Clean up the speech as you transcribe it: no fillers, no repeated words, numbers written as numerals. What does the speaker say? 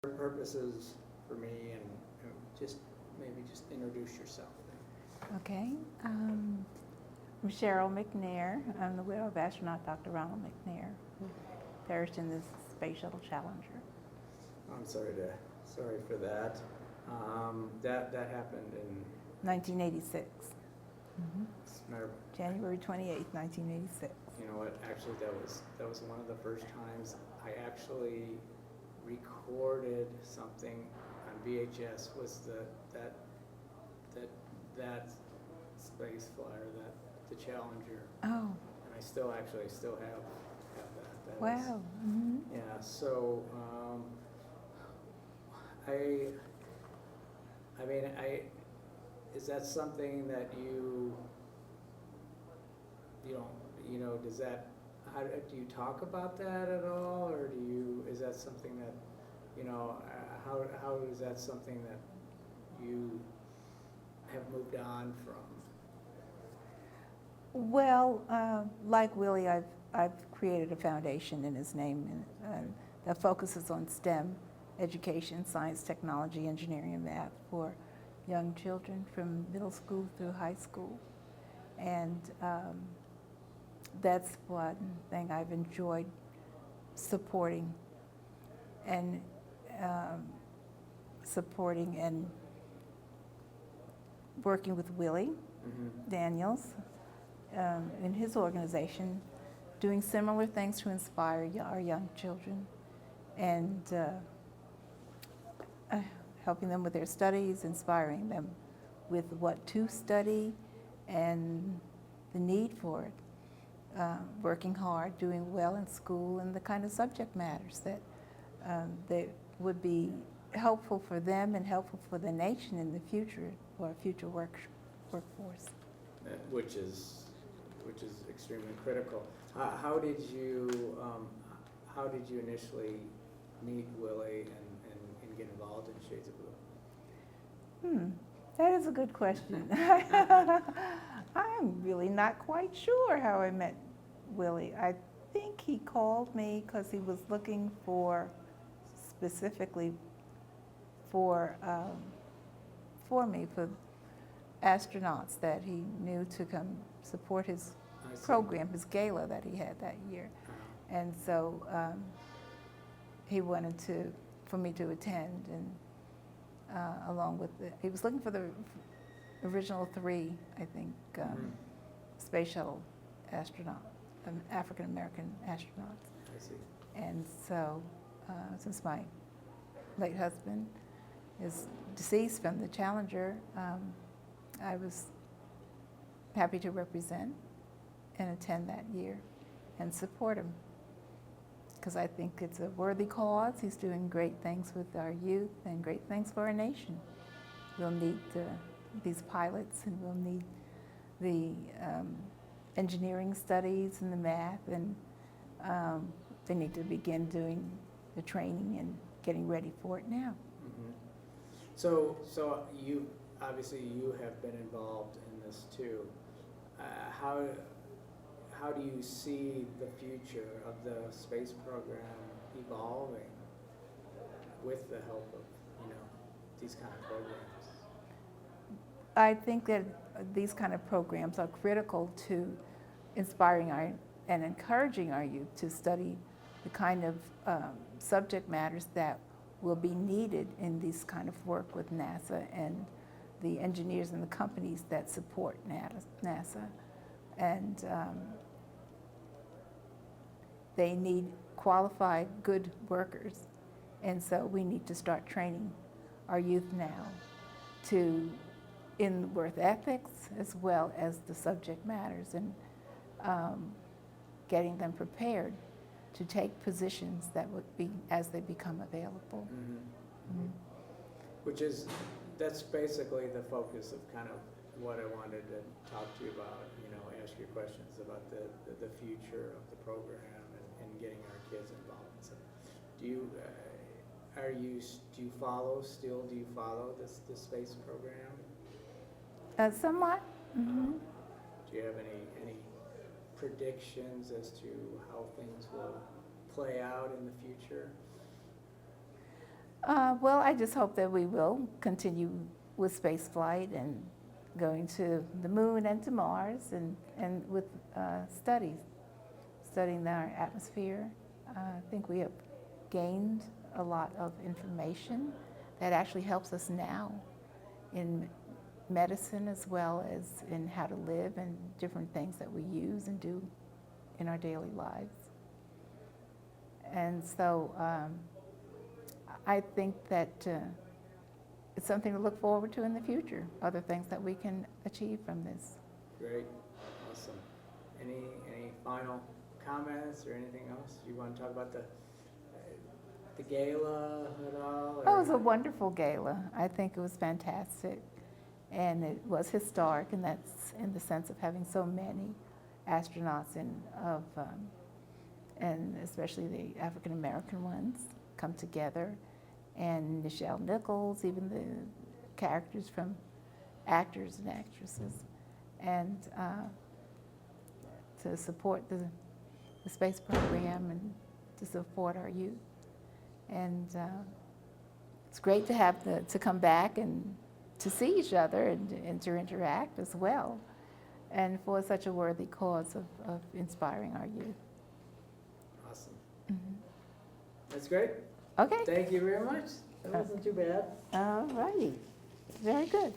purposes for me, and just maybe just introduce yourself. Okay. I'm Cheryl McNair. I'm the widow of astronaut Dr. Ronald McNair, who perished in this Space Shuttle Challenger. I'm sorry for that. That happened in 1986. Mm-hmm. January 28th, 1986. You know what? Actually, that was one of the first times I actually recorded something on VHS. Was that space flyer, the Challenger. Oh. And I still have that. That Wow. Mm-hmm. Yeah. So is that something that does that, how do you talk about that at all, or is that something that, how is that something that you have moved on from? Well, like Willie, I've created a foundation in his name that focuses on STEM education, science, technology, engineering, and math for young children from middle school through high school. And that's one thing I've enjoyed supporting and working with Willie Daniels in his organization, doing similar things to inspire our young children, and helping them with their studies, inspiring them with what to study and the need for it, working hard, doing well in school, and the kind of subject matters that would be helpful for them and helpful for the nation in the future, or a future workforce. Which is extremely critical. How did you initially meet Willie and get involved in Shades of Blue? That is a good question. I'm really not quite sure how I met Willie. I think he called me because he was looking specifically for astronauts that he knew to come support his program, his Gala that he had that year. And so he wanted for me to attend, and along with he was looking for the original 3, I think, space shuttle astronaut, African American astronauts. I see. And so, since my late husband is deceased from the Challenger, I was happy to represent and attend that year and support him, because I think it's a worthy cause. He's doing great things with our youth and great things for our nation. We'll need these pilots, and we'll need the engineering studies and the math, and they need to begin doing the training and getting ready for it now. Mm-hmm. So you have been involved in this too. How do you see the future of the space program evolving with the help of these kind of programs? I think that these kind of programs are critical to inspiring and encouraging our youth to study the kind of subject matters that will be needed in this kind of work with NASA and the engineers and the companies that support NASA. And they need qualified, good workers. And so we need to start training our youth now in work ethics as well as the subject matters, and getting them prepared to take positions that would be as they become available. Mm-hmm. Mm-hmm. That's basically the focus of kind of what I wanted to talk to you about, ask you questions about the future of the program and getting our kids involved. So do you follow the space program? Somewhat. Mm-hmm. Do you have any predictions as to how things will play out in the future? Well, I just hope that we will continue with space flight and going to the moon and to Mars, and with studying our atmosphere. I think we have gained a lot of information that actually helps us now in medicine as well as in how to live and different things that we use and do in our daily lives. And so I think that it's something to look forward to in the future, other things that we can achieve from this. Great, awesome. Any final comments or anything else you want to talk about the gala at all? Oh, it was a wonderful gala. I think it was fantastic, and it was historic, and that's in the sense of having so many astronauts and especially the African American ones come together, and Nichelle Nichols, even the characters from actors and actresses, and to support the space program and to support our youth. And it's great to have to come back and to see each other and to interact as well, and for such a worthy cause of inspiring our youth. Awesome. Mm-hmm. That's great. Okay. Thank you very much. That wasn't too bad. All righty. Very good.